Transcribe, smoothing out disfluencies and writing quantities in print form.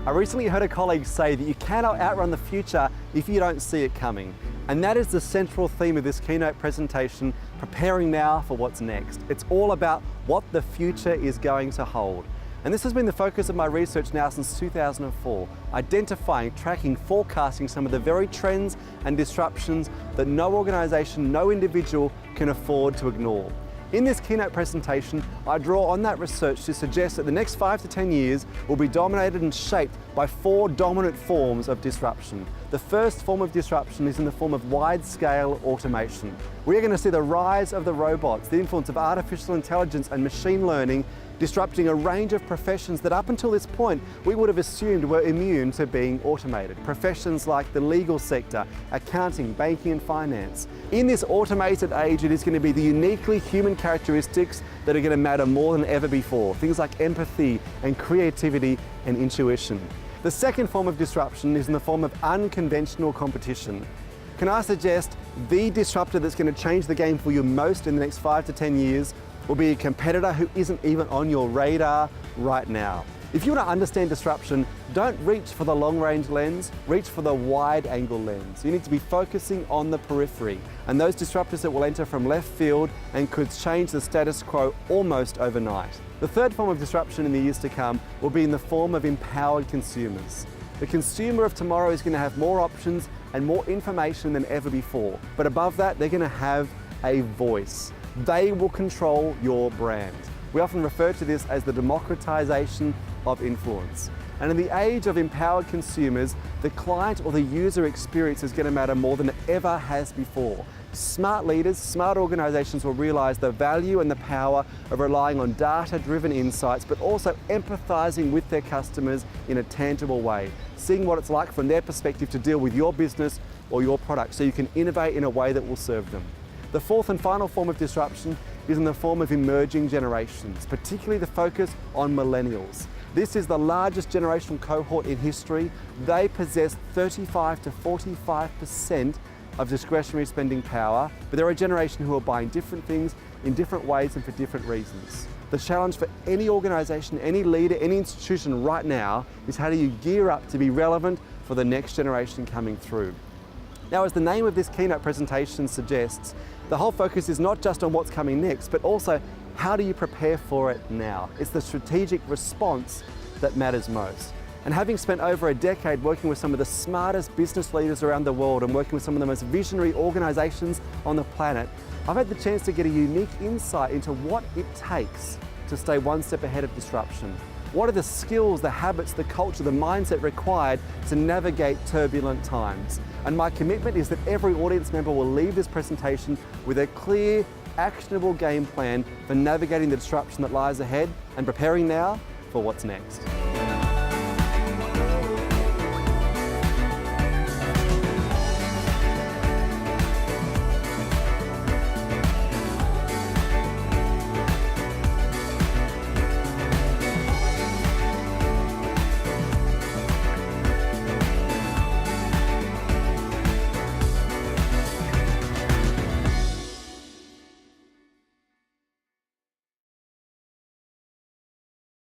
I recently heard a colleague say that you cannot outrun the future if you don't see it coming. And that is the central theme of this keynote presentation, preparing now for what's next. It's all about what the future is going to hold. And this has been the focus of my research now since 2004, identifying, tracking, forecasting some of the very trends and disruptions that no organization, no individual can afford to ignore. In this keynote presentation, I draw on that research to suggest that the next 5 to 10 years will be dominated and shaped by 4 dominant forms of disruption. The first form of disruption is in the form of wide-scale automation. We are going to see the rise of the robots, the influence of artificial intelligence and machine learning disrupting a range of professions that up until this point we would have assumed were immune to being automated. Professions like the legal sector, accounting, banking and finance. In this automated age, it is going to be the uniquely human characteristics that are going to matter more than ever before. Things like empathy and creativity and intuition. The second form of disruption is in the form of unconventional competition. Can I suggest the disruptor that's going to change the game for you most in the next 5 to 10 years will be a competitor who isn't even on your radar right now. If you want to understand disruption, don't reach for the long-range lens, reach for the wide-angle lens. You need to be focusing on the periphery and those disruptors that will enter from left field and could change the status quo almost overnight. The third form of disruption in the years to come will be in the form of empowered consumers. The consumer of tomorrow is going to have more options and more information than ever before. But above that, they're going to have a voice. They will control your brand. We often refer to this as the democratization of influence. And in the age of empowered consumers, the client or the user experience is going to matter more than it ever has before. Smart leaders, smart organizations will realize the value and the power of relying on data-driven insights, but also empathizing with their customers in a tangible way, seeing what it's like from their perspective to deal with your business or your product so you can innovate in a way that will serve them. The fourth and final form of disruption is in the form of emerging generations, particularly the focus on millennials. This is the largest generational cohort in history. They possess 35 to 45% of discretionary spending power, but they're a generation who are buying different things in different ways and for different reasons. The challenge for any organization, any leader, any institution right now is how do you gear up to be relevant for the next generation coming through. Now, as the name of this keynote presentation suggests, the whole focus is not just on what's coming next, but also how do you prepare for it now? It's the strategic response that matters most. And having spent over a decade working with some of the smartest business leaders around the world and working with some of the most visionary organizations on the planet, I've had the chance to get a unique insight into what it takes to stay one step ahead of disruption. What are the skills, the habits, the culture, the mindset required to navigate turbulent times? And my commitment is that every audience member will leave this presentation with a clear, actionable game plan for navigating the disruption that lies ahead and preparing now for what's next.